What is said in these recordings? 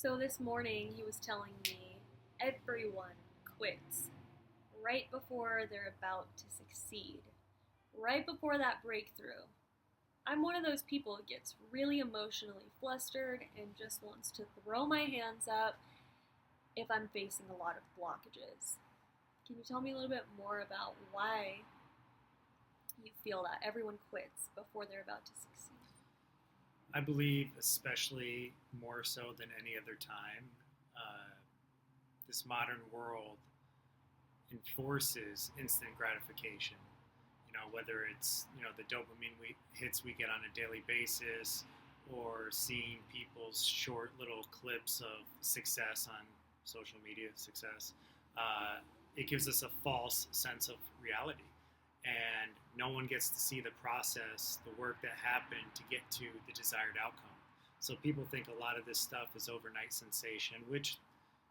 So this morning he was telling me everyone quits right before they're about to succeed, right before that breakthrough. I'm one of those people who gets really emotionally flustered and just wants to throw my hands up if I'm facing a lot of blockages. Can you tell me a little bit more about why you feel that everyone quits before they're about to succeed? I believe, especially more so than any other time, uh, this modern world enforces instant gratification. Whether it's the dopamine hits we get on a daily basis, or seeing people's short little clips of success on social media success, it gives us a false sense of reality. And no one gets to see the process, the work that happened to get to the desired outcome. So people think a lot of this stuff is overnight sensation, which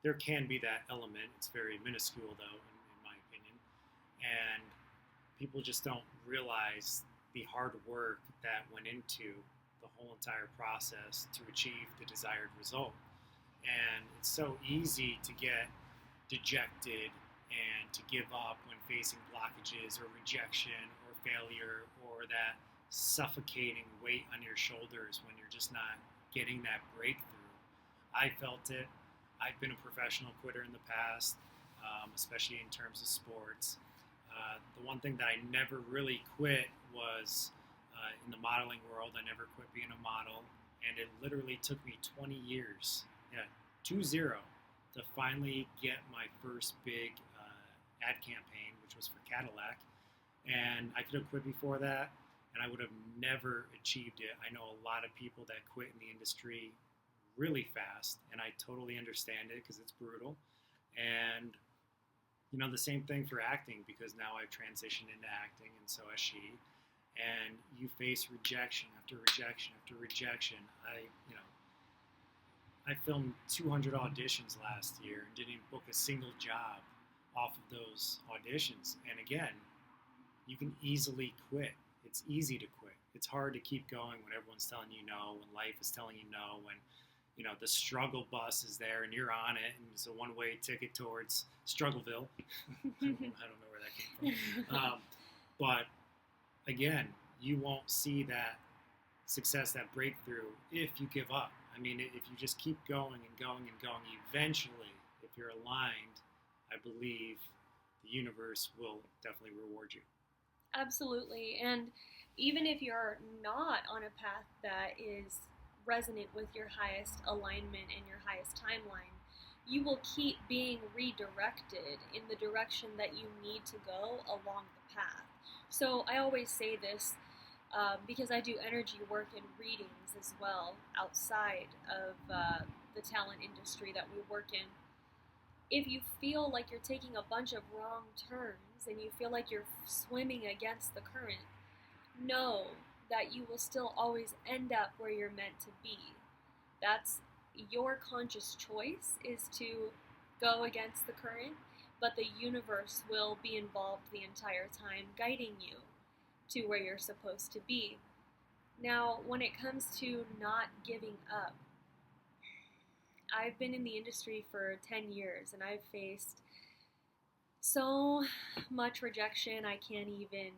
there can be that element. It's very minuscule, though, in my opinion. And people just don't realize the hard work that went into the whole entire process to achieve the desired result. And it's so easy to get dejected and to give up when facing blockages or rejection or failure, or that suffocating weight on your shoulders when you're just not getting that breakthrough. I felt it. I've been a professional quitter in the past, especially in terms of sports. The one thing that I never really quit was in the modeling world. I never quit being a model, and it literally took me 20 years, 2-0, to finally get my first big ad campaign, which was for Cadillac. And I could have quit before that, and I would have never achieved it. I know a lot of people that quit in the industry really fast, and I totally understand it because it's brutal. And the same thing for acting, because now I've transitioned into acting, and so has she. And you face rejection after rejection after rejection. I filmed 200 auditions last year and didn't book a single job off of those auditions. And again, you can easily quit. It's easy to quit. It's hard to keep going when everyone's telling you no, when life is telling you no, when the struggle bus is there and you're on it, and it's a one-way ticket towards Struggleville. I don't know where that came from. But again, you won't see that success, that breakthrough, if you give up. I mean, if you just keep going and going and going, eventually, if you're aligned, I believe the universe will definitely reward you. Absolutely. And even if you're not on a path that is resonant with your highest alignment and your highest timeline, you will keep being redirected in the direction that you need to go along the path. So I always say this because I do energy work and readings as well outside of the talent industry that we work in. If you feel like you're taking a bunch of wrong turns and you feel like you're swimming against the current, know that you will still always end up where you're meant to be. That's your conscious choice, is to go against the current, but the universe will be involved the entire time, guiding you to where you're supposed to be. Now, when it comes to not giving up, I've been in the industry for 10 years and I've faced so much rejection I can't even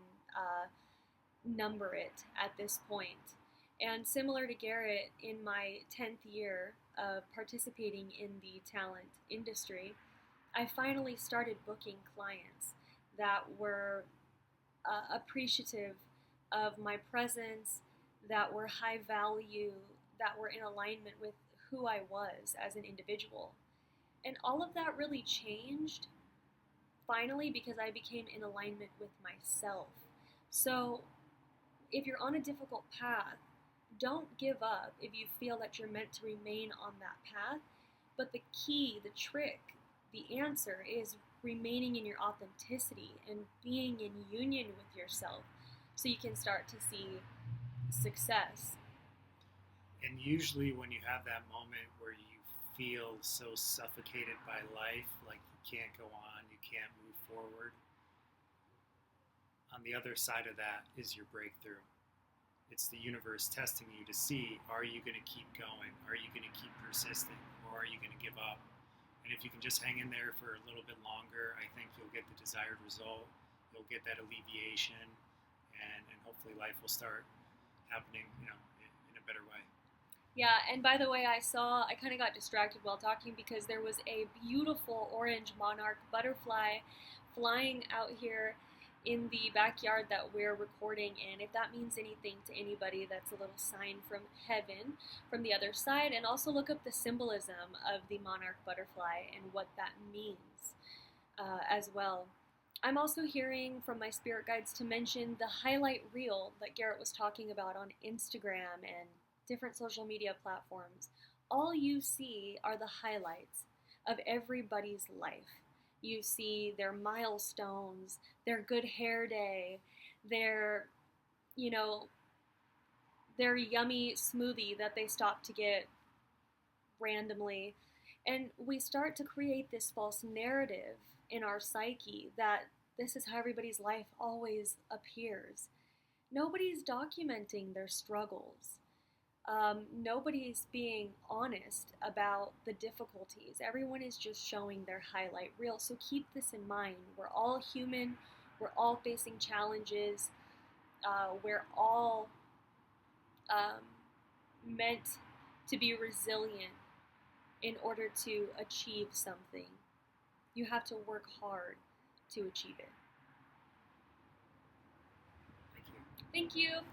number it at this point. And similar to Garrett, in my 10th year of participating in the talent industry, I finally started booking clients that were appreciative of my presence, that were high value, that were in alignment with who I was as an individual. And all of that really changed finally because I became in alignment with myself. So if you're on a difficult path, don't give up if you feel that you're meant to remain on that path. But the key, the trick, the answer is remaining in your authenticity and being in union with yourself so you can start to see success. And usually when you have that moment where you feel so suffocated by life, like you can't go on, you can't move forward, on the other side of that is your breakthrough. It's the universe testing you to see, are you going to keep going? Are you going to keep persisting? Or are you going to give up? And if you can just hang in there for a little bit longer, I think you'll get the desired result. You'll get that alleviation, and hopefully life will start happening, in a better way. Yeah, and by the way, I kind of got distracted while talking because there was a beautiful orange monarch butterfly flying out here in the backyard that we're recording in. If that means anything to anybody, that's a little sign from heaven from the other side. And also look up the symbolism of the monarch butterfly and what that means as well. I'm also hearing from my spirit guides to mention the highlight reel that Garrett was talking about on Instagram and different social media platforms. All you see are the highlights of everybody's life. You see their milestones, their good hair day, their yummy smoothie that they stop to get randomly. And we start to create this false narrative in our psyche that this is how everybody's life always appears. Nobody's documenting their struggles. Nobody's being honest about the difficulties. Everyone is just showing their highlight reel. So keep this in mind. We're all human. We're all facing challenges. We're all meant to be resilient in order to achieve something. You have to work hard to achieve it. Thank you. Thank you.